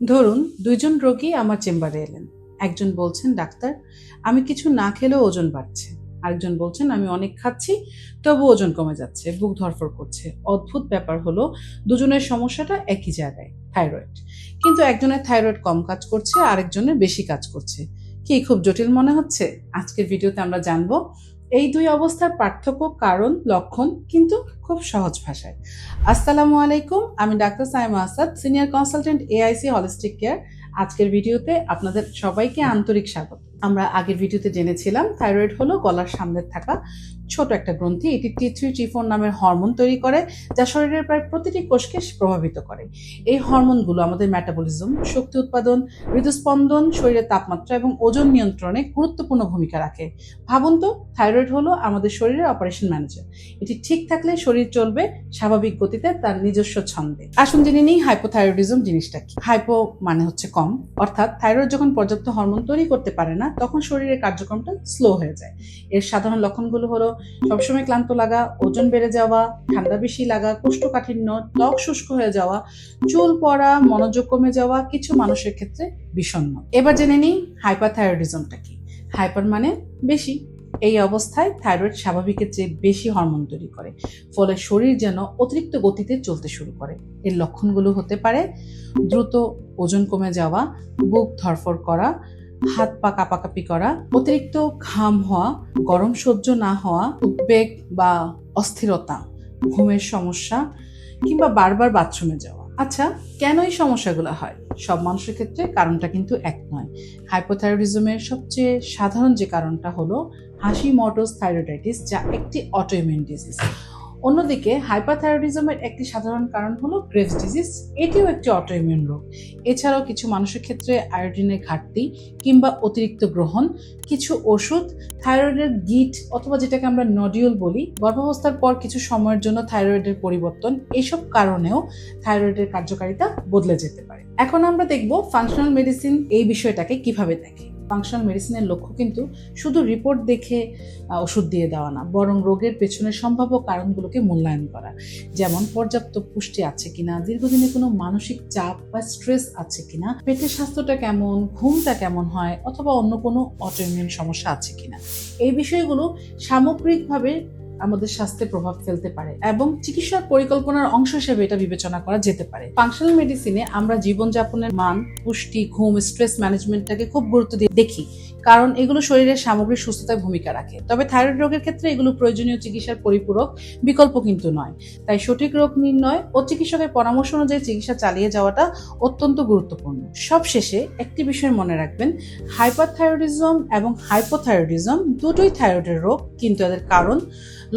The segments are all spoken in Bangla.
ধরুন দুইজন রোগী আমার চেম্বারে এলেন। একজন বলছেন, ডাক্তার আমি কিছু না খেলেও ওজন বাড়ছে। আরেকজন বলছেন, আমি অনেক খাচ্ছি তবু ওজন কমে যাচ্ছে, বুক ধড়ফড় করছে। অদ্ভুত ব্যাপার হলো দুজনের সমস্যাটা একই জায়গায়, থাইরয়েড। কিন্তু একজনের থাইরয়েড কম কাজ করছে, আরেকজনের বেশি কাজ করছে। কি খুব জটিল মনে হচ্ছে? আজকের ভিডিওতে আমরা জানবো এই দুই অবস্থার পার্থক্য, কারণ, লক্ষণ, কিন্তু খুব সহজ ভাষায়। আসসালামু আলাইকুম, আমি doctor Saima Asad, senior consultant AIC holistic care. আজকের ভিডিওতে আপনাদের সবাইকে আন্তরিক স্বাগত। আমরা আগের ভিডিওতে জেনেছিলাম থাইরয়েড হলো গলার সামনে থাকা ছোট একটা গ্রন্থি। এটি T3 T4 নামের হরমোন তৈরি করে, যা শরীরের প্রায় প্রতিটি কোষকে প্রভাবিত করে। এই হরমোনগুলো আমাদের মেটাবলিজম, শক্তি উৎপাদন, হৃদস্পন্দন, শরীরের তাপমাত্রা এবং ওজন নিয়ন্ত্রণে গুরুত্বপূর্ণ ভূমিকা রাখে। ভাবুন তো, থাইরয়েড হলো আমাদের শরীরের অপারেশন ম্যানেজার। এটি ঠিক থাকলে শরীর চলবে স্বাভাবিক গতিতে, তার নিজস্ব ছন্দে। আসুন জেনে নিই হাইপোথাইরয়েডিজম জিনিসটা কি। হাইপো মানে হচ্ছে কম, অর্থাৎ থাইরয়েড যখন পর্যাপ্ত হরমোন তৈরি করতে পারে না তখন শরীরের কার্যক্রমটা স্লো হয়ে যায়। এর সাধারণ লক্ষণগুলো হলো সবসময় ক্লান্ত লাগা, ওজন বেড়ে যাওয়া, ঠান্ডা বেশি লাগা, কোষ্ঠকাঠিন্য, ত্বক শুষ্ক হয়ে যাওয়া, চুল পড়া, মনোযোগ কমে যাওয়া, কিছু মানুষের ক্ষেত্রে বিষণ্ণ। এবার জেনে নিই হাইপারথাইরয়েডিজমটা কি। হাইপার মানে বেশি। এই অবস্থায় থাইরয়েড স্বাভাবিকের চেয়ে বেশি হরমোন তৈরি করে, ফলে শরীর যেন অতিরিক্ত গতিতে চলতে শুরু করে। এর লক্ষণগুলো হতে পারে দ্রুত ওজন কমে যাওয়া, বুক ধড়ফড় করা, হাত পা কাঁপাকাঁপি করা, অতিরিক্ত ঘাম হওয়া, গরম সহ্য না হওয়া, উদ্বেগ বা অস্থিরতা, ঘুমের সমস্যা, কিংবা বারবার বাথরুমে যাওয়া। আচ্ছা, কেন এই সমস্যাগুলো হয়? সব মানুষের ক্ষেত্রে কারণটা কিন্তু এক নয়। হাইপোথাইরয়েডিজমের সবচেয়ে সাধারণ যে কারণটা হলো হাশিমোটোস থাইরয়েডাইটিস, যা একটি অটোইমিউন ডিজিজ। অন্যদিকে হাইপারথাইরয়েডিজমের একটি সাধারণ কারণ হলো গ্রেভস ডিজিজ, এটিও একটি অটোইমিউন রোগ। এছাড়াও কিছু মানুষের ক্ষেত্রে আয়োডিনের ঘাটতি কিংবা অতিরিক্ত গ্রহণ, কিছু ওষুধ, থাইরয়েডের গিট অথবা যেটাকে আমরা নডিউল বলি, গর্ভাবস্থার পর কিছু সময়ের জন্য থাইরয়েডের পরিবর্তন, এসব কারণেও থাইরয়েডের কার্যকারিতা বদলে যেতে পারে। এখন আমরা দেখব ফাংশনাল মেডিসিন এই বিষয়টাকে কিভাবে দেখে। ফাংশনাল মেডিসিনের লক্ষ্য কিন্তু শুধু রিপোর্ট দেখে ওষুধ দিয়ে দেওয়া না, বরং রোগের পেছনে সম্ভাব্য কারণগুলোকে মূল্যায়ন করা। যেমন পর্যাপ্ত পুষ্টি আছে কিনা, দীর্ঘদিনে কোনো মানসিক চাপ বা স্ট্রেস আছে কিনা, পেটের স্বাস্থ্যটা কেমন, ঘুমটা কেমন হয়, অথবা অন্য কোনো অটোইমিউন সমস্যা আছে কিনা। এই বিষয়গুলো সামগ্রিকভাবে আমাদের স্বাস্থ্যে প্রভাব ফেলতে পারে এবং চিকিৎসার পরিকল্পনার অংশ হিসেবে এটা বিবেচনা করা যেতে পারে। ফাংশনাল মেডিসিনে আমরা জীবনযাপনের মান, পুষ্টি, ঘুম, স্ট্রেস ম্যানেজমেন্টটাকে খুব গুরুত্ব দিয়ে দেখি, কারণ এগুলো শরীরের সামগ্রিক সুস্থতায় ভূমিকা রাখে। তবে থাইরয়েড রোগের ক্ষেত্রে এগুলো প্রয়োজনীয় চিকিৎসার পরিপূরক বিকল্প কিন্তু নয়। তাই সঠিক রোগ নির্ণয় ও চিকিৎসকের পরামর্শ অনুযায়ী চিকিৎসা চালিয়ে যাওয়াটা অত্যন্ত গুরুত্বপূর্ণ। সবশেষে একটি বিষয় মনে রাখবেন, হাইপারথাইরয়েডিজম এবং হাইপোথাইরয়েডিজম দুটোই থাইরয়েডের রোগ, কিন্তু এদের কারণ,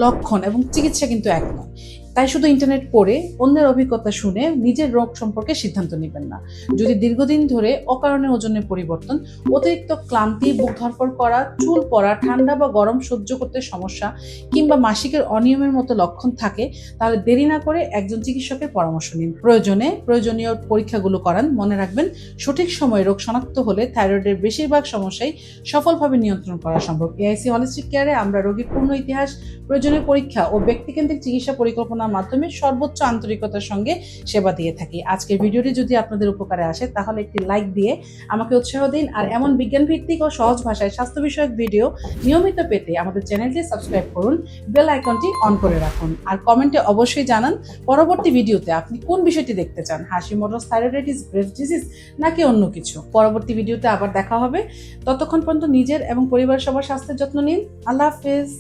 লক্ষণ এবং চিকিৎসা কিন্তু এক নয়। তাই শুধু ইন্টারনেট পড়ে অন্যের অভিজ্ঞতা শুনে নিজের রোগ সম্পর্কে সিদ্ধান্ত নেবেন না। যদি দীর্ঘদিন ধরে অকারণে ওজনের পরিবর্তন, অতিরিক্ত ক্লান্তি, বুক ধড়ফড় করা, চুল পড়া, ঠান্ডা বা গরম সহ্য করতে সমস্যা, কিংবা মাসিকের অনিয়মের মতো লক্ষণ থাকে, তাহলে দেরি না করে একজন চিকিৎসকের পরামর্শ নিন। প্রয়োজনীয় পরীক্ষাগুলো করান। মনে রাখবেন, সঠিক সময়ে রোগ শনাক্ত হলে থাইরয়েডের বেশিরভাগ সমস্যাই সফলভাবে নিয়ন্ত্রণ করা সম্ভব। এআইসি হলিস্টিক কেয়ারে আমরা রোগীর পূর্ণ ইতিহাস, প্রয়োজনীয় পরীক্ষা ও ব্যক্তিকেন্দ্রিক চিকিৎসা পরিকল্পনার মাধ্যমে সর্বোচ্চ আন্তরিকতার সঙ্গে সেবা দিয়ে থাকি। আজকের ভিডিওটি যদি আপনাদের উপকারে আসে তাহলে একটি লাইক দিয়ে আমাকে উৎসাহ দিন, আর এমন বিজ্ঞান ভিত্তিক ও সহজ ভাষায় স্বাস্থ্য বিষয়ক ভিডিও নিয়মিত পেতে আমাদের চ্যানেলটি সাবস্ক্রাইব করুন, বেল আইকনটি অন করে রাখুন, আর কমেন্টে অবশ্যই জানান পরবর্তী ভিডিওতে আপনি কোন বিষয়টি দেখতে চান, হাশিমোটোস থাইরয়েডাইটিস, গ্রেভস ডিজিজ, নাকি অন্য কিছু। পরবর্তী ভিডিওতে আবার দেখা হবে। ততক্ষণ পর্যন্ত নিজের এবং পরিবার সবার স্বাস্থ্যের যত্ন নিন। আল্লাহ হাফেজ।